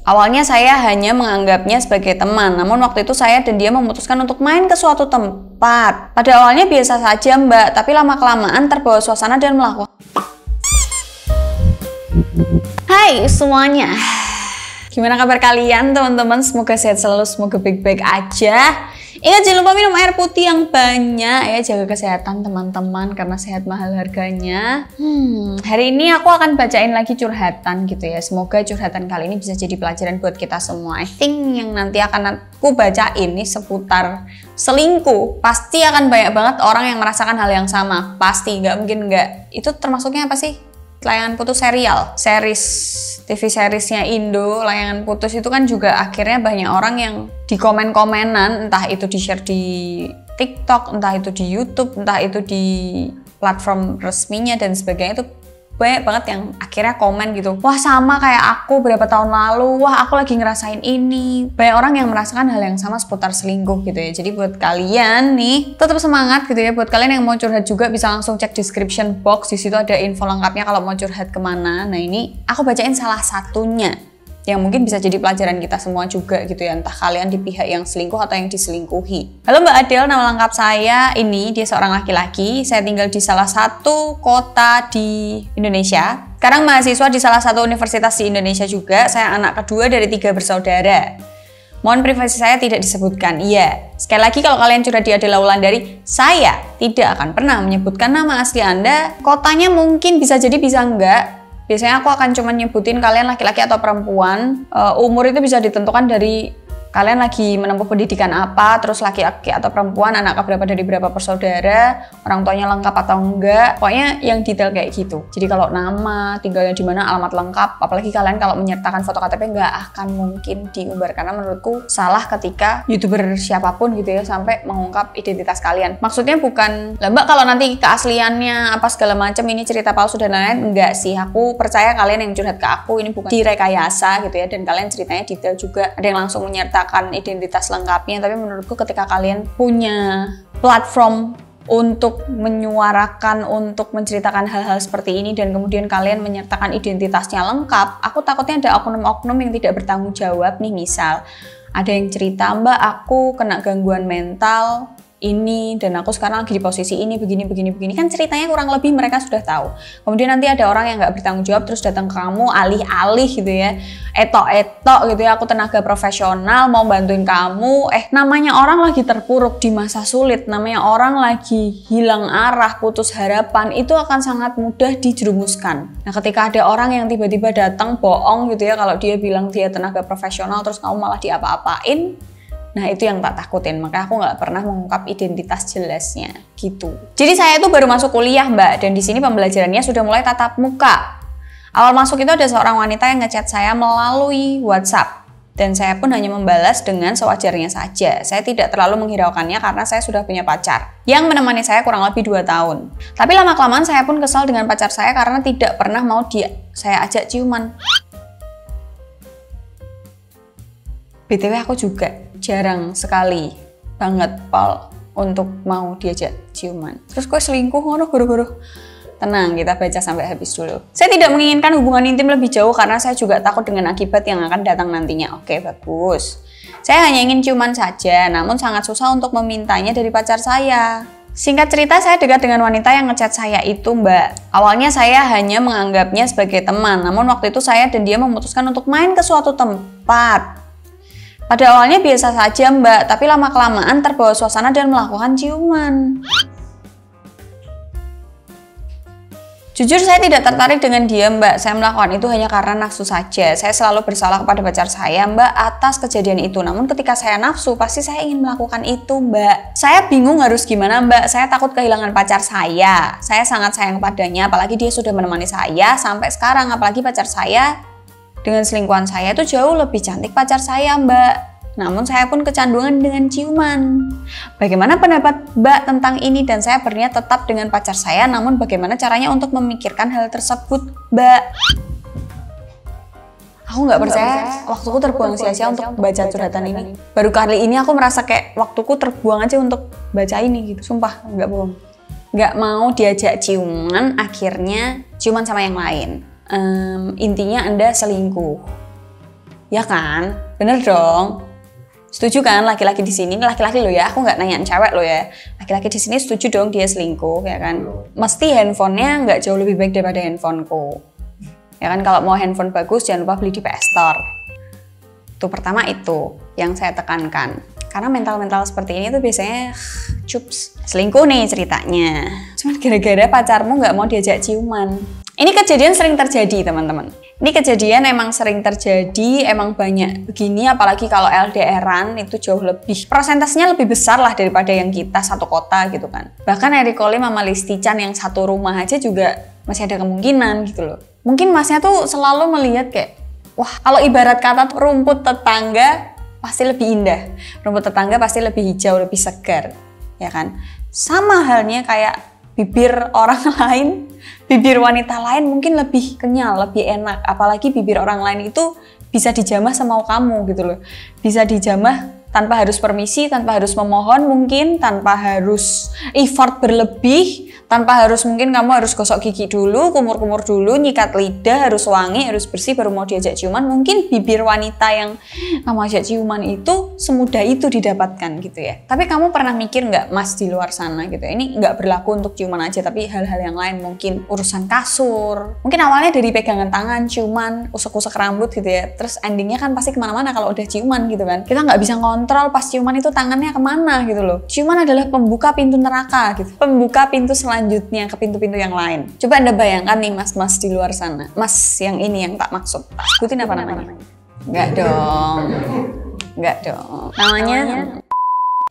Awalnya saya hanya menganggapnya sebagai teman, namun waktu itu saya dan dia memutuskan untuk main ke suatu tempat. Pada awalnya biasa saja Mbak, tapi lama-kelamaan terbawa suasana dan melakukan. Hai semuanya, gimana kabar kalian teman-teman? Semoga sehat selalu, semoga baik-baik aja. Ingat jangan lupa minum air putih yang banyak ya, jaga kesehatan teman-teman karena sehat mahal harganya. Hari ini aku akan bacain lagi curhatan gitu ya. Semoga curhatan kali ini bisa jadi pelajaran buat kita semua. I think yang nanti akan aku bacain nih seputar selingkuh. Pasti akan banyak banget orang yang merasakan hal yang sama. Pasti, nggak mungkin nggak. Itu termasuknya apa sih? Layangan putus serial, TV seriesnya Indo, layangan putus itu kan juga akhirnya banyak orang yang di komen-komenan, entah itu di-share di TikTok, entah itu di YouTube, entah itu di platform resminya dan sebagainya, itu banyak banget yang akhirnya komen gitu, wah sama kayak aku berapa tahun lalu, wah aku lagi ngerasain ini. Banyak orang yang merasakan hal yang sama seputar selingkuh gitu ya. Jadi buat kalian nih tetap semangat gitu ya. Buat kalian yang mau curhat juga bisa langsung cek description box, di situ ada info lengkapnya kalau mau curhat kemana. Nah ini aku bacain salah satunya yang mungkin bisa jadi pelajaran kita semua juga gitu ya, entah kalian di pihak yang selingkuh atau yang diselingkuhi. Halo Mbak Adel, nama lengkap saya ini, dia seorang laki-laki, saya tinggal di salah satu kota di Indonesia. Sekarang mahasiswa di salah satu universitas di Indonesia juga, saya anak kedua dari 3 bersaudara. Mohon privasi saya tidak disebutkan. Iya, sekali lagi kalau kalian curhat di Adela Wulandari, saya tidak akan pernah menyebutkan nama asli Anda. Kotanya mungkin bisa jadi bisa enggak. Biasanya aku akan cuma nyebutin kalian laki-laki atau perempuan. Umur itu bisa ditentukan dari kalian lagi menempuh pendidikan apa, terus laki-laki atau perempuan, anak berapa dari berapa bersaudara, orang tuanya lengkap atau enggak. Pokoknya yang detail kayak gitu. Jadi kalau nama, tinggalnya di mana, alamat lengkap, apalagi kalian kalau menyertakan foto KTP nggak akan mungkin diumbar. Karena menurutku salah ketika YouTuber siapapun gitu ya sampai mengungkap identitas kalian. Maksudnya bukan, lah Mbak kalau nanti keasliannya apa segala macam ini cerita palsu dan lain-lain, enggak sih. Aku percaya kalian yang curhat ke aku ini bukan direkayasa gitu ya, dan kalian ceritanya detail juga. Ada yang langsung menyertakan identitas lengkapnya, tapi menurutku ketika kalian punya platform untuk menyuarakan, untuk menceritakan hal-hal seperti ini dan kemudian kalian menyertakan identitasnya lengkap, aku takutnya ada oknum-oknum yang tidak bertanggung jawab nih. Misal ada yang cerita, Mbak aku kena gangguan mental ini dan aku sekarang lagi di posisi ini begini kan ceritanya kurang lebih mereka sudah tahu. Kemudian nanti ada orang yang nggak bertanggung jawab terus datang ke kamu alih-alih gitu ya, etok-etok gitu ya, aku tenaga profesional mau bantuin kamu, namanya orang lagi terpuruk di masa sulit, namanya orang lagi hilang arah, putus harapan, itu akan sangat mudah dijerumuskan. Nah ketika ada orang yang tiba-tiba datang bohong gitu ya, kalau dia bilang dia tenaga profesional terus kamu malah diapa-apain, nah itu yang tak takutin, makanya aku nggak pernah mengungkap identitas jelasnya gitu. Jadi saya itu baru masuk kuliah Mbak, dan di sini pembelajarannya sudah mulai tatap muka. Awal masuk itu ada seorang wanita yang ngechat saya melalui WhatsApp, dan saya pun hanya membalas dengan sewajarnya saja. Saya tidak terlalu menghiraukannya karena saya sudah punya pacar yang menemani saya kurang lebih 2 tahun. Tapi lama-kelamaan saya pun kesal dengan pacar saya karena tidak pernah mau saya ajak ciuman. BTW aku juga jarang sekali banget Paul untuk mau diajak ciuman. Terus gue selingkuh ngono guru-guru. Tenang, kita baca sampai habis dulu. Saya tidak menginginkan hubungan intim lebih jauh karena saya juga takut dengan akibat yang akan datang nantinya. Oke, bagus. Saya hanya ingin ciuman saja, namun sangat susah untuk memintanya dari pacar saya. Singkat cerita, saya dekat dengan wanita yang ngechat saya itu Mbak. Awalnya saya hanya menganggapnya sebagai teman, namun waktu itu saya dan dia memutuskan untuk main ke suatu tempat. Pada awalnya biasa saja Mbak, tapi lama-kelamaan terbawa suasana dan melakukan ciuman. Jujur saya tidak tertarik dengan dia Mbak, saya melakukan itu hanya karena nafsu saja. Saya selalu bersalah kepada pacar saya Mbak atas kejadian itu. Namun ketika saya nafsu, pasti saya ingin melakukan itu Mbak. Saya bingung harus gimana Mbak, saya takut kehilangan pacar saya. Saya sangat sayang padanya, apalagi dia sudah menemani saya sampai sekarang. Apalagi pacar saya dengan selingkuhan saya itu jauh lebih cantik pacar saya Mbak. Namun saya pun kecanduan dengan ciuman. Bagaimana pendapat Mbak tentang ini? Dan saya berniat tetap dengan pacar saya, namun bagaimana caranya untuk memikirkan hal tersebut Mbak? Aku nggak percaya waktuku terbuang sia-sia untuk baca curhatan ini. Baru kali ini aku merasa kayak waktuku terbuang aja untuk baca ini gitu. Sumpah, nggak bohong. Nggak mau diajak ciuman, akhirnya ciuman sama yang lain. Intinya Anda selingkuh. Ya kan? Bener dong. Setuju kan laki-laki di sini? Laki-laki lo ya, aku nggak nanyain cewek lo ya. Laki-laki di sini setuju dong dia selingkuh, ya kan? Mesti handphonenya nggak jauh lebih baik daripada handphoneku. Ya kan, kalau mau handphone bagus jangan lupa beli di PS Store. Itu pertama itu yang saya tekankan. Karena mental-mental seperti ini tuh biasanya cups. Selingkuh nih ceritanya. Cuman gara-gara pacarmu nggak mau diajak ciuman. Ini kejadian sering terjadi teman-teman. Ini kejadian emang sering terjadi, emang banyak begini, apalagi kalau LDR-an itu jauh lebih, persentasenya lebih besar lah daripada yang kita satu kota gitu kan. Bahkan Eric Colim sama Listi Chan yang satu rumah aja juga masih ada kemungkinan gitu loh. Mungkin masnya tuh selalu melihat kayak, wah kalau ibarat kata rumput tetangga pasti lebih indah. Rumput tetangga pasti lebih hijau, lebih segar, ya kan. Sama halnya kayak bibir orang lain, bibir wanita lain mungkin lebih kenyal, lebih enak. Apalagi bibir orang lain itu bisa dijamah semau kamu gitu loh. Bisa dijamah tanpa harus permisi, tanpa harus memohon mungkin, tanpa harus effort berlebih, tanpa harus mungkin kamu harus gosok gigi dulu, kumur-kumur dulu, nyikat lidah, harus wangi, harus bersih baru mau diajak ciuman. Mungkin bibir wanita yang kamu ajak ciuman itu semudah itu didapatkan gitu ya. Tapi kamu pernah mikir nggak mas di luar sana gitu ya, ini nggak berlaku untuk ciuman aja, tapi hal-hal yang lain mungkin urusan kasur. Mungkin awalnya dari pegangan tangan, ciuman, usek-usek rambut gitu ya. Terus endingnya kan pasti kemana-mana kalau udah ciuman gitu kan. Kita nggak bisa kontrol pas ciuman itu tangannya kemana gitu loh. Ciuman adalah pembuka pintu neraka gitu. Pembuka pintu selanjutnya ke pintu-pintu yang lain. Coba Anda bayangkan nih mas-mas di luar sana. Mas yang ini yang tak maksud. Tak sebutin apa namanya? Enggak dong. Enggak dong. Namanya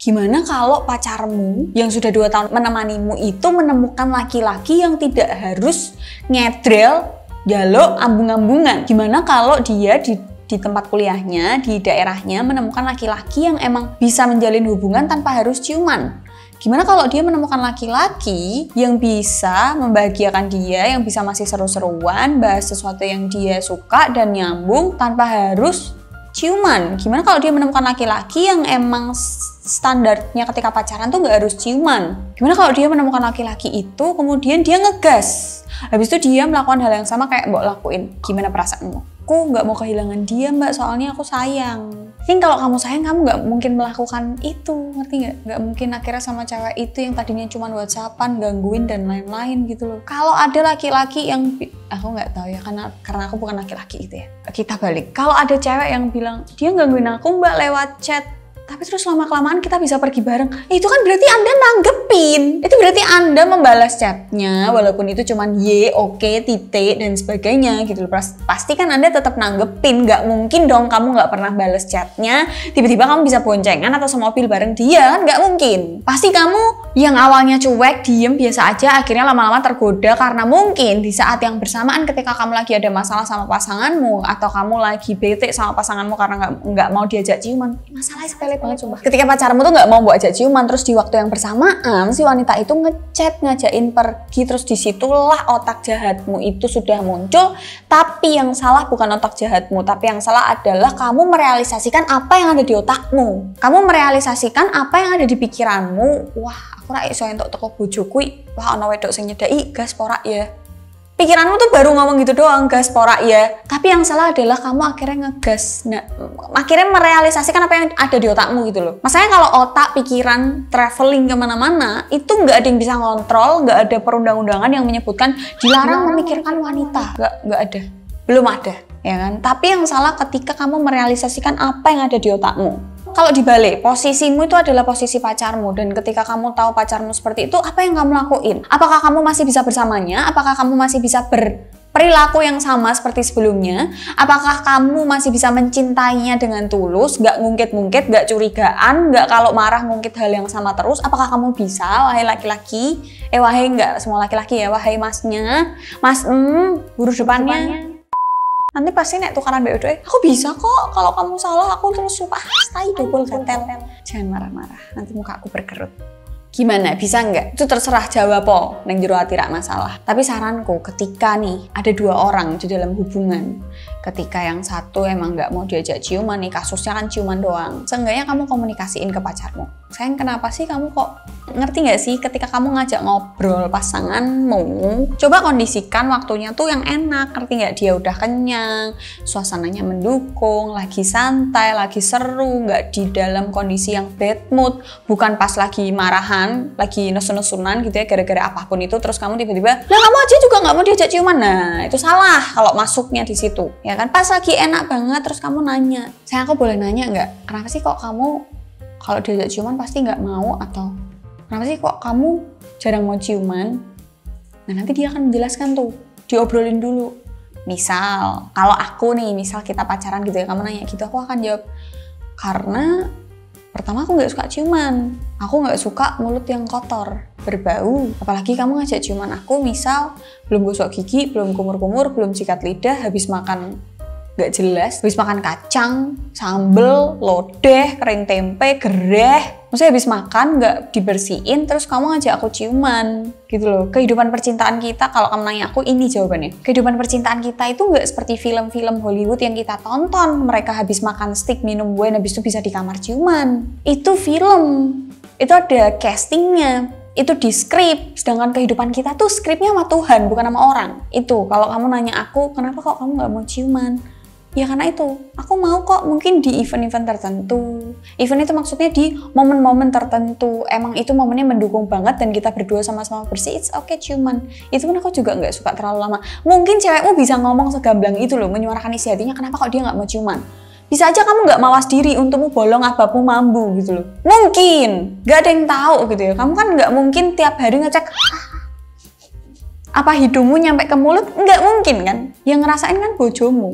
gimana kalau pacarmu yang sudah 2 tahun menemanimu itu menemukan laki-laki yang tidak harus ngedrel, jaluk, ambung-ambungan. Gimana kalau dia di tempat kuliahnya, di daerahnya menemukan laki-laki yang emang bisa menjalin hubungan tanpa harus ciuman? Gimana kalau dia menemukan laki-laki yang bisa membahagiakan dia, yang bisa masih seru-seruan, bahas sesuatu yang dia suka dan nyambung tanpa harus ciuman? Gimana kalau dia menemukan laki-laki yang emang standarnya ketika pacaran tuh nggak harus ciuman? Gimana kalau dia menemukan laki-laki itu kemudian dia ngegas, habis itu dia melakukan hal yang sama kayak mbok lakuin? Gimana perasaanmu? Aku nggak mau kehilangan dia mbak, soalnya aku sayang. Mungkin kalau kamu sayang kamu nggak mungkin melakukan itu, ngerti nggak? Nggak mungkin akhirnya sama cewek itu yang tadinya cuma WhatsAppan, gangguin dan lain-lain gitu loh. Kalau ada laki-laki yang, aku nggak tahu ya karena aku bukan laki-laki itu ya. Kita balik. Kalau ada cewek yang bilang dia gangguin aku mbak lewat chat, tapi terus lama-kelamaan kita bisa pergi bareng, itu kan berarti Anda nanggepin. Itu berarti Anda membalas chatnya, walaupun itu cuman ye, oke, titik, dan sebagainya gitu loh. Pasti kan Anda tetap nanggepin. Nggak mungkin dong kamu nggak pernah balas chatnya, tiba-tiba kamu bisa boncengan atau semobil bareng dia, kan nggak mungkin. Pasti kamu yang awalnya cuek, diem, biasa aja, akhirnya lama-lama tergoda karena mungkin di saat yang bersamaan ketika kamu lagi ada masalah sama pasanganmu, atau kamu lagi bete sama pasanganmu karena nggak mau diajak ciuman. Masalahnya sepele banget coba. Ketika pacarmu tuh nggak mau buat ajak ciuman, terus di waktu yang bersamaan si wanita itu ngechat ngajakin pergi, terus disitulah otak jahatmu itu sudah muncul. Tapi yang salah bukan otak jahatmu, tapi yang salah adalah kamu merealisasikan apa yang ada di otakmu. Kamu merealisasikan apa yang ada di pikiranmu. Wah, aku ra iso entuk teko bojoku, wah ana wedok sing nyedaki gas porak ya. Pikiranmu tuh baru ngomong gitu doang, gas porak ya. Tapi yang salah adalah kamu akhirnya ngegas. Nah, akhirnya merealisasikan apa yang ada di otakmu gitu loh. Masalahnya kalau otak, pikiran, traveling kemana-mana, itu nggak ada yang bisa ngontrol, nggak ada perundang-undangan yang menyebutkan dilarang memikirkan wanita. Nggak ada. Belum ada, ya kan? Tapi yang salah ketika kamu merealisasikan apa yang ada di otakmu. Kalau dibalik, posisimu itu adalah posisi pacarmu, dan ketika kamu tahu pacarmu seperti itu, apa yang kamu lakuin? Apakah kamu masih bisa bersamanya? Apakah kamu masih bisa berperilaku yang sama seperti sebelumnya? Apakah kamu masih bisa mencintainya dengan tulus, gak ngungkit-ngungkit, gak curigaan, gak kalau marah ngungkit hal yang sama terus? Apakah kamu bisa, wahai laki-laki? Wahai nggak semua laki-laki ya, wahai masnya, mas huruf depannya. Nanti pasti nek tukaran BOD, aku bisa kok, kalau kamu salah aku terus lupa, stay double gatel. Jangan marah-marah, nanti muka aku berkerut. Gimana, bisa nggak? Itu terserah jawab po, neng jero ati rak masalah. Tapi saranku ketika nih ada 2 orang di dalam hubungan ketika yang satu emang nggak mau diajak ciuman nih, kasusnya kan ciuman doang, seenggaknya kamu komunikasiin ke pacarmu, sayang kenapa sih kamu kok, ngerti nggak sih ketika kamu ngajak ngobrol pasanganmu, coba kondisikan waktunya tuh yang enak, ngerti nggak, dia udah kenyang, suasananya mendukung, lagi santai, lagi seru, nggak di dalam kondisi yang bad mood, bukan pas lagi marahan, lagi nesu-nesunan gitu ya gara-gara apapun itu, terus kamu tiba-tiba, lah kamu aja juga nggak mau diajak ciuman, nah itu salah kalau masuknya di situ, ya kan, pas lagi enak banget terus kamu nanya, sayang aku boleh nanya nggak, kenapa sih kok kamu kalau diajak ciuman pasti nggak mau, atau kenapa sih kok kamu jarang mau ciuman? Nah nanti dia akan menjelaskan tuh, diobrolin dulu. Misal, kalau aku nih, misal kita pacaran gitu ya, kamu nanya gitu, aku akan jawab, karena pertama aku nggak suka ciuman, aku nggak suka mulut yang kotor, berbau. Apalagi kamu ngajak ciuman aku, misal belum gosok gigi, belum kumur-kumur, belum sikat lidah, habis makan gak jelas, habis makan kacang, sambel, lodeh, kering tempe, gereh, maksudnya habis makan gak dibersihin, terus kamu ngajak aku ciuman, gitu loh. Kehidupan percintaan kita, kalau kamu nanya aku, ini jawabannya. Kehidupan percintaan kita itu gak seperti film-film Hollywood yang kita tonton, mereka habis makan steak, minum wine, habis itu bisa di kamar ciuman. Itu film, itu ada castingnya, itu di skrip, sedangkan kehidupan kita tuh skripnya sama Tuhan, bukan sama orang. Itu, kalau kamu nanya aku, kenapa kok kamu gak mau ciuman? Ya karena itu, aku mau kok mungkin di event-event tertentu. Event itu maksudnya di momen-momen tertentu. Emang itu momennya mendukung banget dan kita berdua sama-sama bersih, it's okay ciuman. Itu pun aku juga nggak suka terlalu lama. Mungkin cewekmu bisa ngomong segamblang itu loh, menyuarakan isi hatinya, kenapa kok dia nggak mau ciuman. Bisa aja kamu nggak mawas diri, untungmu bolong, ababmu mambu gitu loh. Mungkin, nggak ada yang tahu gitu ya. Kamu kan nggak mungkin tiap hari ngecek, apa hidungmu nyampe ke mulut, nggak mungkin kan. Yang ngerasain kan bojomu.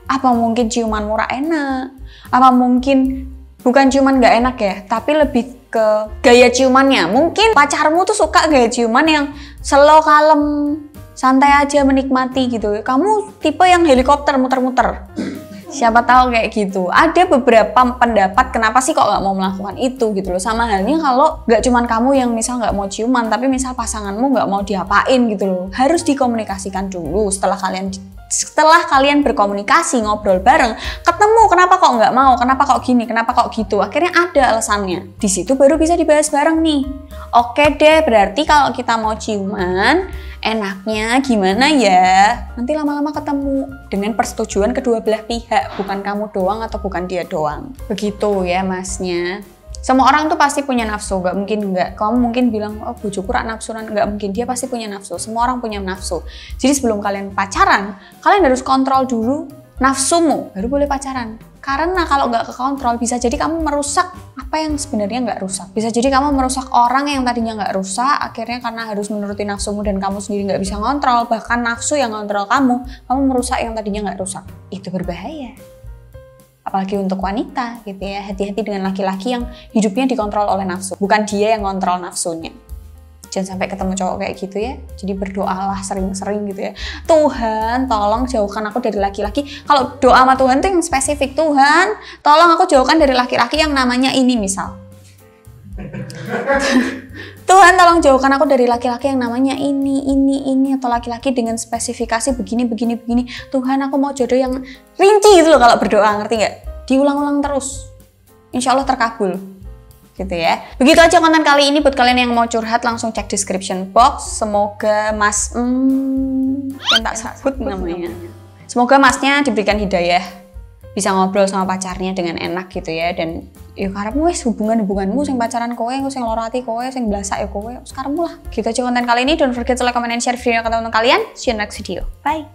Apa mungkin ciuman murah enak? Apa mungkin bukan ciuman gak enak ya, tapi lebih ke gaya ciumannya. Mungkin pacarmu tuh suka gaya ciuman yang slow, kalem, santai aja menikmati gitu. Kamu tipe yang helikopter muter-muter. Siapa tahu kayak gitu. Ada beberapa pendapat kenapa sih kok nggak mau melakukan itu gitu loh. Sama halnya kalau nggak cuman kamu yang misal nggak mau ciuman, tapi misal pasanganmu nggak mau diapain gitu loh. Harus dikomunikasikan dulu setelah kalian berkomunikasi, ngobrol bareng, ketemu kenapa kok nggak mau, kenapa kok gini, kenapa kok gitu. Akhirnya ada alasannya. Di situ baru bisa dibahas bareng nih. Oke deh, berarti kalau kita mau ciuman, enaknya gimana ya? Nanti lama-lama ketemu dengan persetujuan kedua belah pihak, bukan kamu doang atau bukan dia doang. Begitu ya masnya. Semua orang tuh pasti punya nafsu, gak mungkin enggak. Kamu mungkin bilang, oh bojoku rak nafsunan, gak mungkin, dia pasti punya nafsu. Semua orang punya nafsu. Jadi sebelum kalian pacaran, kalian harus kontrol dulu nafsumu, baru boleh pacaran. Karena kalau nggak kekontrol, bisa jadi kamu merusak apa yang sebenarnya nggak rusak. Bisa jadi kamu merusak orang yang tadinya nggak rusak, akhirnya karena harus menuruti nafsumu dan kamu sendiri nggak bisa ngontrol, bahkan nafsu yang ngontrol kamu merusak yang tadinya nggak rusak. Itu berbahaya. Apalagi untuk wanita gitu ya, hati-hati dengan laki-laki yang hidupnya dikontrol oleh nafsu, bukan dia yang ngontrol nafsunya. Jangan sampai ketemu cowok kayak gitu ya. Jadi berdoalah sering-sering gitu ya. Tuhan, tolong jauhkan aku dari laki-laki. Kalau doa sama Tuhan tuh yang spesifik. Tuhan, tolong aku jauhkan dari laki-laki yang namanya ini misal. Tuhan, tolong jauhkan aku dari laki-laki yang namanya ini, atau laki-laki dengan spesifikasi begini. Tuhan, aku mau jodoh yang rinci gitu loh kalau berdoa, ngerti nggak? Diulang-ulang terus. Insya Allah terkabul. Gitu ya. Begitu aja konten kali ini. Buat kalian yang mau curhat langsung cek description box. Semoga Mas yang tak sebut namanya. Semoga Masnya diberikan hidayah, bisa ngobrol sama pacarnya dengan enak gitu ya. Dan ya karepmu wis hubunganmu sing pacaran kowe, sing loro ati kowe, sing blasak ya kowe, sekarang lah. Gitu aja konten kali ini. Don't forget to like, comment, and share video ke teman-teman kalian. See you next video. Bye.